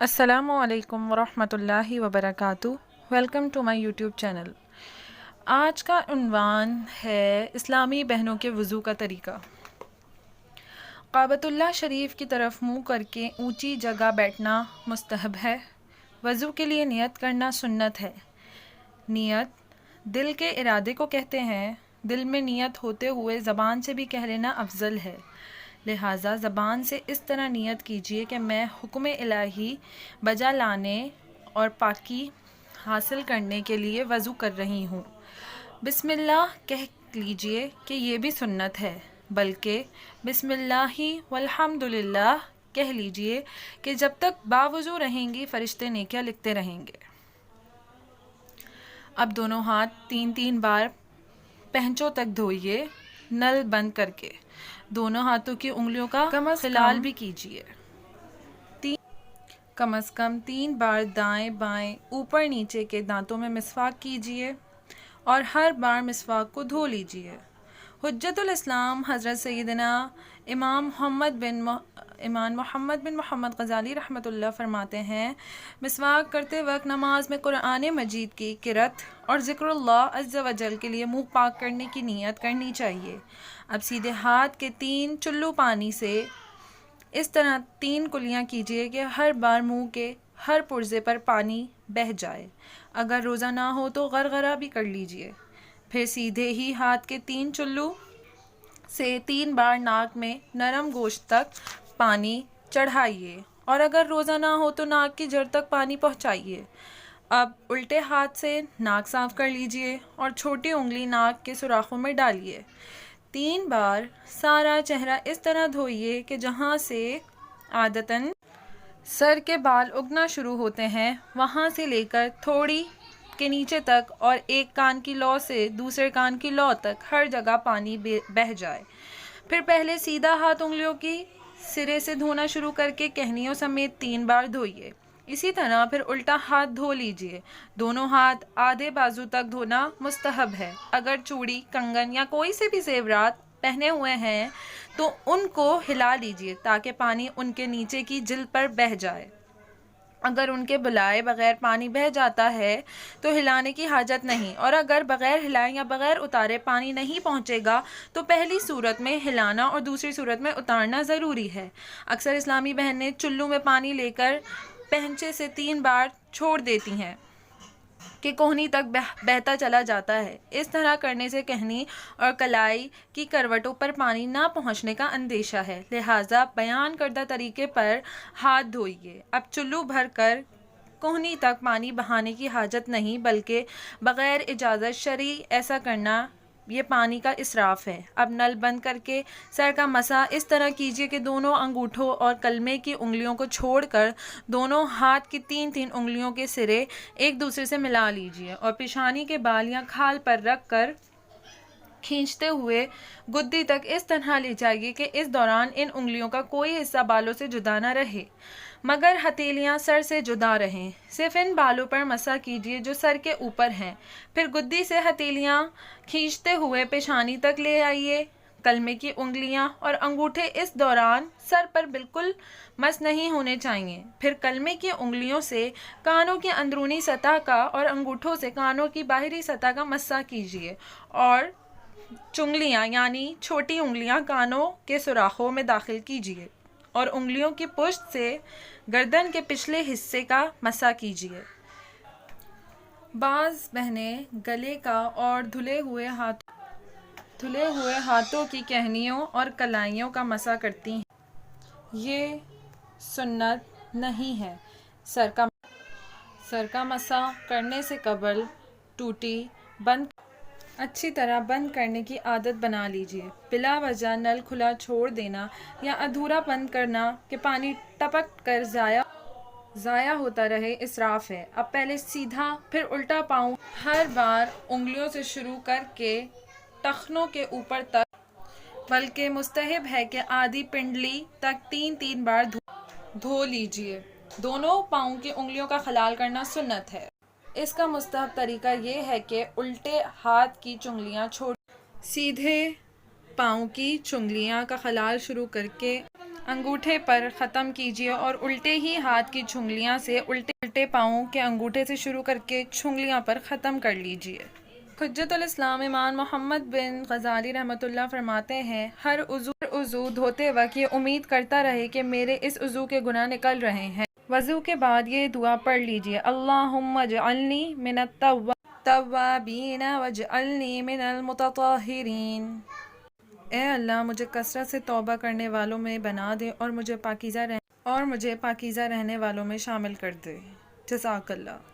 السلام علیکم ورحمۃ اللہ وبرکاتہ۔ Welcome to my YouTube channel. آج کا عنوان ہے اسلامی بہنوں کے وضو کا طریقہ۔ کعبۃ اللہ شریف کی طرف منہ کر کے اونچی جگہ بیٹھنا مستحب ہے۔ وضو کے لیے نیت کرنا سنت ہے۔ نیت دل کے ارادے کو کہتے ہیں۔ دل میں نیت ہوتے ہوئے زبان سے بھی کہہ لینا افضل ہے، لہٰذا زبان سے اس طرح نیت کیجیے کہ میں حکم الہی بجا لانے اور پاکی حاصل کرنے کے لیے وضو کر رہی ہوں۔ بسم اللہ کہہ لیجیے کہ یہ بھی سنت ہے، بلکہ بسم اللہ والحمد للہ کہہ لیجیے کہ جب تک باوضو رہیں گی فرشتے نیکیاں لکھتے رہیں گے۔ اب دونوں ہاتھ 3 بار پہنچوں تک دھوئیے، نل بند کر کے۔ دونوں ہاتھوں کی انگلیوں کا خلال بھی کیجیے۔ کم از کم 3 بار دائیں بائیں اوپر نیچے کے دانتوں میں مسواک کیجیے اور ہر بار مسواک کو دھو لیجیے۔ حجت الاسلام حضرت سیدنا امام محمد بن محمد غزالی رحمۃ اللہ فرماتے ہیں، مسواک کرتے وقت نماز میں قرآن مجید کی قرأت اور ذکر اللہ عز و جل کے لیے منہ پاک کرنے کی نیت کرنی چاہیے۔ اب سیدھے ہاتھ کے 3 چلو پانی سے اس طرح 3 کلیاں کیجیے کہ ہر بار منہ کے ہر پرزے پر پانی بہہ جائے۔ اگر روزہ نہ ہو تو غرغرہ بھی کر لیجیے۔ پھر سیدھے ہی ہاتھ کے 3 چلو سے 3 بار ناک میں نرم گوشت تک پانی چڑھائیے، اور اگر روزہ نہ ہو تو ناک کی جڑ تک پانی پہنچائیے۔ اب الٹے ہاتھ سے ناک صاف کر لیجیے اور چھوٹی انگلی ناک کے سوراخوں میں ڈالیے۔ 3 بار سارا چہرہ اس طرح دھوئیے کہ جہاں سے عادتاً سر کے بال اگنا شروع ہوتے ہیں وہاں سے لے کر تھوڑی کے نیچے تک، اور ایک کان کی لو سے دوسرے کان کی لو تک ہر جگہ پانی بہہ جائے۔ پھر پہلے سیدھا ہاتھ انگلیوں کی سرے سے دھونا شروع کر کے کہنیوں سمیت 3 بار دھوئیے۔ اسی طرح پھر الٹا ہاتھ دھو لیجیے۔ دونوں ہاتھ آدھے بازو تک دھونا مستحب ہے۔ اگر چوڑی، کنگن یا کوئی سے بھی زیورات پہنے ہوئے ہیں تو ان کو ہلا لیجیے تاکہ پانی ان کے نیچے کی جلد پر بہہ جائے۔ اگر ان کے بلائے بغیر پانی بہہ جاتا ہے تو ہلانے کی حاجت نہیں، اور اگر بغیر ہلائے یا بغیر اتارے پانی نہیں پہنچے گا تو پہلی صورت میں ہلانا اور دوسری صورت میں اتارنا ضروری ہے۔ اکثر اسلامی بہنیں چلو میں پانی لے کر پہنچے سے 3 بار چھوڑ دیتی ہیں کہ کوہنی تک بہتا چلا جاتا ہے۔ اس طرح کرنے سے کہنی اور کلائی کی کروٹوں پر پانی نہ پہنچنے کا اندیشہ ہے، لہٰذا بیان کردہ طریقے پر ہاتھ دھوئیے۔ اب چلو بھر کر کوہنی تک پانی بہانے کی حاجت نہیں، بلکہ بغیر اجازت شرعی ایسا کرنا یہ پانی کا اسراف ہے۔ اب نل بند کر کے سر کا مسح اس طرح کیجیے کہ دونوں انگوٹھوں اور کلمے کی انگلیوں کو چھوڑ کر دونوں ہاتھ کی 3 انگلیوں کے سرے ایک دوسرے سے ملا لیجیے، اور پیشانی کے بال یا کھال پر رکھ کر کھینچتے ہوئے گدی تک اس طرح لے جائیے کہ اس دوران ان انگلیوں کا کوئی حصہ بالوں سے جدا نہ رہے مگر ہتھیلیاں سر سے جدا رہیں۔ صرف ان بالوں پر مسح کیجیے جو سر کے اوپر ہیں۔ پھر گدی سے ہتھیلیاں کھینچتے ہوئے پیشانی تک لے آئیے۔ کلمے کی انگلیاں اور انگوٹھے اس دوران سر پر بالکل مس نہیں ہونے چاہیے۔ پھر کلمے کی انگلیوں سے کانوں کی اندرونی سطح کا اور انگوٹھوں سے کانوں کی باہری سطح کا مسح کیجیے، اور چنگلیاں یعنی چھوٹی انگلیاں کانوں کے سوراخوں میں داخل کیجیے اور انگلیوں کی پشت سے گردن کے پچھلے حصے کا مسح کیجیے۔ بعض بہنیں گلے کا اور دھلے ہوئے ہاتھوں کی کہنیوں اور کلائیوں کا مسح کرتی ہیں۔ یہ سنت نہیں ہے۔ سر کا مسح کرنے سے قبل ٹوٹی اچھی طرح بند کرنے کی عادت بنا لیجیے۔ بلا وجہ نل کھلا چھوڑ دینا یا ادھورا بند کرنا کہ پانی ٹپک کر ضائع ہوتا رہے اسراف ہے۔ اب پہلے سیدھا پھر الٹا پاؤں ہر بار انگلیوں سے شروع کر کے ٹخنوں کے اوپر تک، بلکہ مستحب ہے کہ آدھی پنڈلی تک 3 بار دھو لیجیے۔ دونوں پاؤں کی انگلیوں کا خلال کرنا سنت ہے۔ اس کا مستحب طریقہ یہ ہے کہ الٹے ہاتھ کی چنگلیاں چھوڑ سیدھے پاؤں کی چنگلیاں کا خلال شروع کر کے انگوٹھے پر ختم کیجیے اور الٹے ہی ہاتھ کی چھنگلیاں سے الٹے پاؤں کے انگوٹھے سے شروع کر کے چھنگلیاں پر ختم کر لیجیے۔ حجت الاسلام امام محمد بن غزالی رحمۃ اللہ فرماتے ہیں، ہر عضو دھوتے وقت یہ امید کرتا رہے کہ میرے اس عضو کے گناہ نکل رہے ہیں۔ وضو کے بعد یہ دعا پڑھ لیجیے، اللہم اجعلنی من التوابین واجعلنی من المتطہرین۔ اے اللہ مجھے کثرت سے توبہ کرنے والوں میں بنا دے اور مجھے پاکیزہ رہنے والوں میں شامل کر دے۔ جزاک اللہ۔